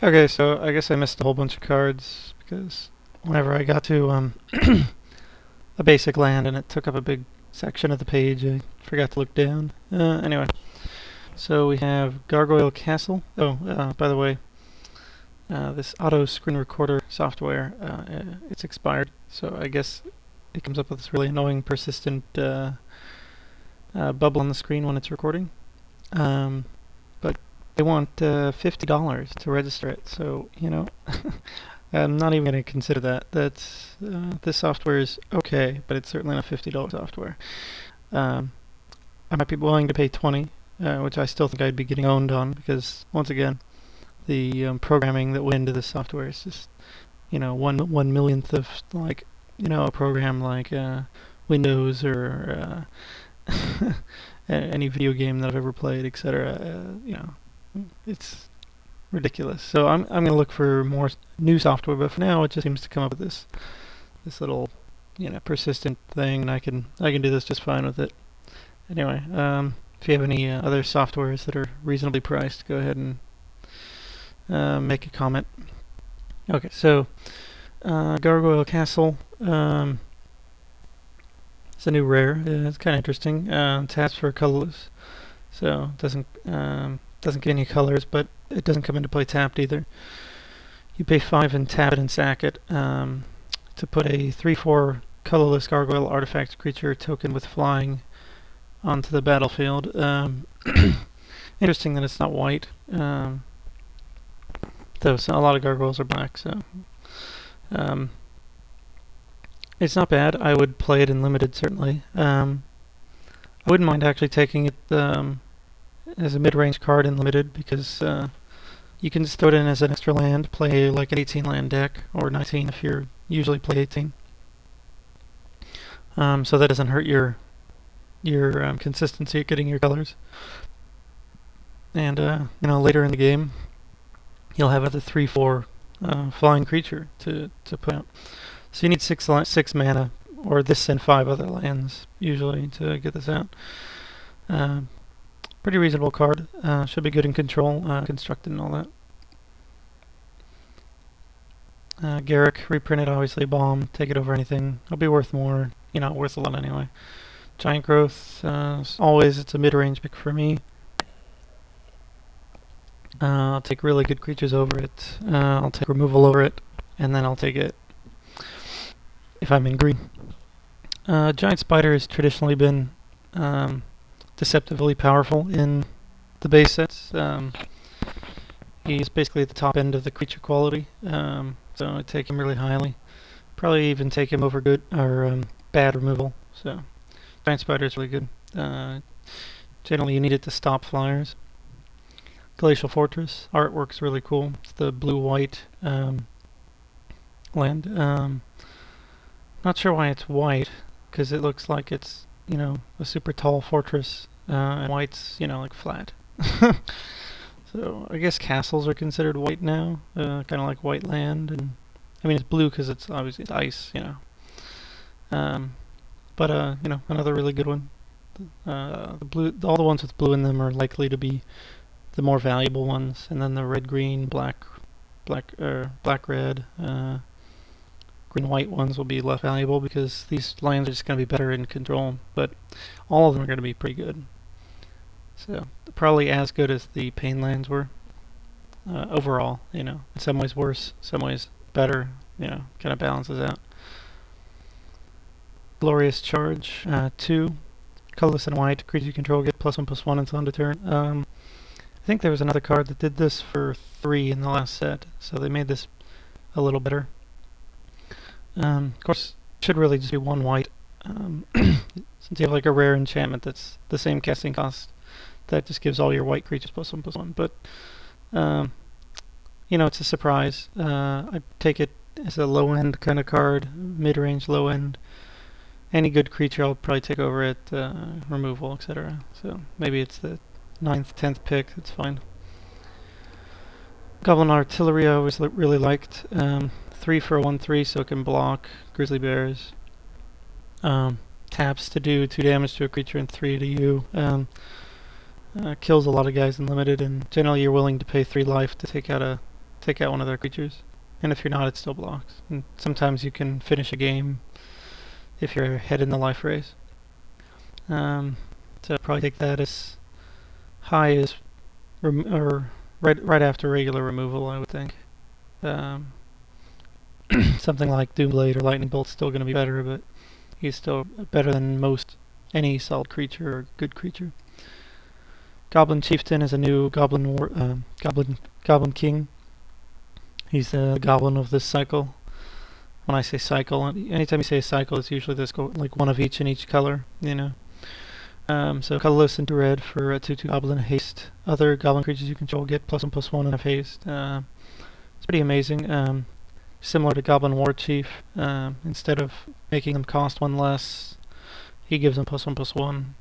Okay, so I guess I missed a whole bunch of cards because whenever I got to a basic land and it took up a big section of the page, I forgot to look down. Anyway, so we have Gargoyle Castle. Oh, by the way, this auto screen recorder software, it's expired, so I guess it comes up with this really annoying persistent bubble on the screen when it's recording. But they want $50 to register it, so I'm not even going to consider that. That's this software is okay, but it's certainly not $50 software. Um, I might be willing to pay 20, which I still think I'd be getting owned on because once again, the programming that went into this software is just one millionth of like a program like Windows or any video game that I've ever played, etc. It's ridiculous. So I'm gonna look for more new software, but for now it just seems to come up with this little persistent thing, and I can do this just fine with it. Anyway, if you have any other softwares that are reasonably priced, go ahead and make a comment. Okay, so Gargoyle Castle. It's a new rare. It's kind of interesting. Taps for colorless, so it doesn't get any colors, but it doesn't come into play tapped either. You pay 5 and tap it and sack it to put a 3/4 colorless gargoyle artifact creature token with flying onto the battlefield. Interesting that it's not white, though a lot of gargoyles are black, so it's not bad. I would play it in limited, certainly. I wouldn't mind actually taking it as a mid-range card in limited because you can just throw it in as an extra land, play like an 18 land deck, or 19 if you usually play 18. So that doesn't hurt your consistency at getting your colors. And later in the game, you'll have a 3/4 flying creature to put out. So you need six mana, or this and 5 other lands usually to get this out. Pretty reasonable card. Should be good in control, constructed, and all that. Garrick, reprinted, obviously, bomb. Take it over anything. It'll be worth more. Worth a lot anyway. Giant Growth, always, it's a mid-range pick for me. I'll take really good creatures over it. I'll take removal over it, and then I'll take it if I'm in green. Giant Spider has traditionally been deceptively powerful in the base sets. He's basically at the top end of the creature quality, so I take him really highly. Probably even take him over good or bad removal. So Giant Spider is really good. Generally, you need it to stop flyers. Glacial Fortress artwork's really cool. It's the blue-white land. Not sure why it's white, because it looks like it's a super tall fortress, and white's like flat. So I guess castles are considered white now, kind of like white land, and I mean it's blue because it's obviously it's ice, but another really good one. The blue, all the ones with blue in them are likely to be the more valuable ones, and then the red, green, black, red, green, white ones will be less valuable because these lands are just going to be better in control. But all of them are going to be pretty good. So probably as good as the Pain lands were overall. In some ways worse, some ways better. Kind of balances out. Glorious Charge, 2, colorless and white. Creature you control get +1/+1 until end of turn. I think there was another card that did this for 3 in the last set, so they made this a little better. Of course, it should really just be 1 white. Since you have like a rare enchantment that's the same casting cost, that just gives all your white creatures +1/+1. But it's a surprise. I take it as a low-end kind of card, mid-range, low-end. Any good creature I'll probably take over it, removal, etc. So maybe it's the 9th, 10th pick, that's fine. Goblin Artillery I always really liked. 3 for a 1/3, so it can block Grizzly Bears. Taps to do 2 damage to a creature and 3 to you. Kills a lot of guys in limited, and generally you're willing to pay 3 life to take out a take out one of their creatures. And if you're not, it still blocks. And sometimes you can finish a game if you're ahead in the life race. So I'd probably take that as high as or right after regular removal, I would think. Um, Something like Doomblade or Lightning Bolt's still going to be better, but he's still better than most any solid creature or good creature. Goblin Chieftain is a new Goblin King. He's the goblin of this cycle. When I say cycle, anytime you say a cycle, it's usually this like one of each in each color, you know. So colorless into red for a 2/2 goblin haste. Other goblin creatures you control get +1/+1 and have haste. It's pretty amazing. Similar to Goblin War Chief, instead of making them cost one less, he gives them +1/+1.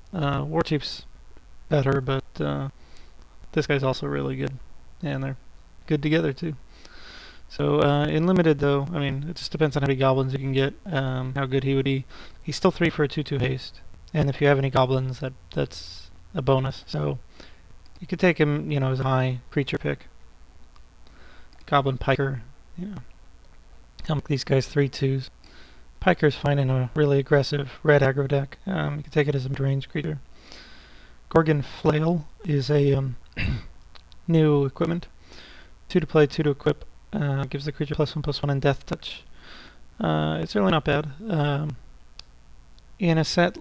War Chief's better, but this guy's also really good, and they're good together too. So in limited though, I mean, it just depends on how many goblins you can get, how good he would be. He's still 3 for a 2/2 haste, and if you have any goblins, that's a bonus. So you could take him, you know, as a high creature pick. Goblin Piker, you know, come with these guys 3/2s. Piker's fine in a really aggressive red aggro deck. You can take it as a mid-range creature. Gorgon Flail is a new equipment. 2 to play, 2 to equip. Gives the creature +1/+1 and death touch. It's really not bad. In a set,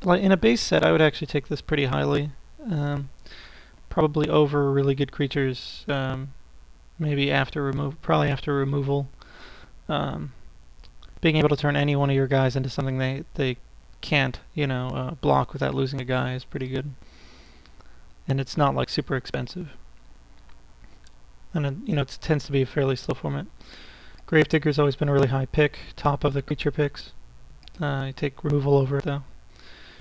like in a base set, I would actually take this pretty highly. Probably over really good creatures. Maybe probably after removal. Being able to turn any one of your guys into something they can't, you know, block without losing a guy is pretty good. And it's not like super expensive. And you know, it tends to be a fairly slow format. Gravedigger's always been a really high pick, top of the creature picks. You take removal over it though.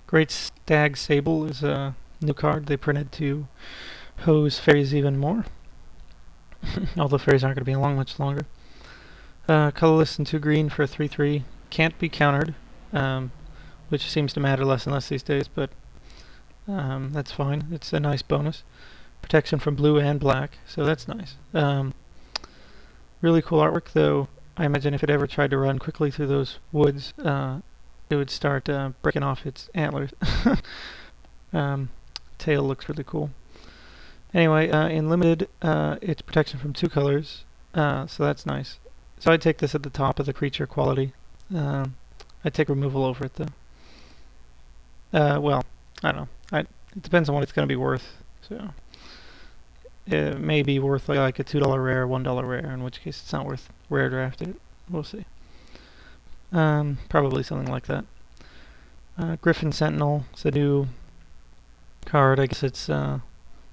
Great Stag Sable is a new card they printed to hose fairies even more. Although fairies aren't going to be along much longer. Colorless and 2 green for a 3/3. Can't be countered, which seems to matter less and less these days, but that's fine. It's a nice bonus. Protection from blue and black, so that's nice. Really cool artwork, though. I imagine if it ever tried to run quickly through those woods, it would start breaking off its antlers. Tail looks really cool. Anyway, in limited, it's protection from 2 colors, so that's nice. So I'd take this at the top of the creature quality. I'd take removal over it, though. Well, I don't know. It depends on what it's going to be worth. So it may be worth like a $2 rare, $1 rare, in which case it's not worth rare drafted. We'll see. Probably something like that. Griffin Sentinel. It's a new card. I guess it's a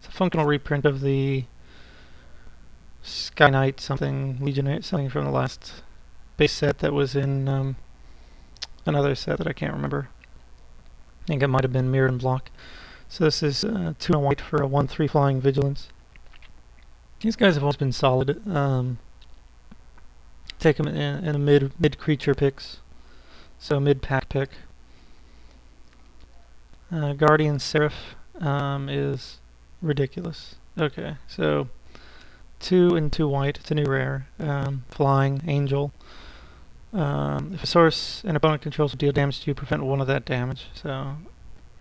functional reprint of the Sky Knight something, Legionnaire, something from the last base set that was in another set that I can't remember. I think it might have been Mirror and Block. So this is 2 and white for a 1/3 flying vigilance. These guys have always been solid. Take them in a mid creature picks, so mid pack pick. Guardian Seraph is ridiculous. Okay, so 2 and 2 white. It's a new rare. Flying Angel. If a source an opponent controls will deal damage to you, prevent 1 of that damage. So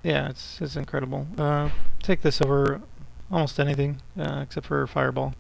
yeah, it's incredible. Take this over almost anything except for Fireball.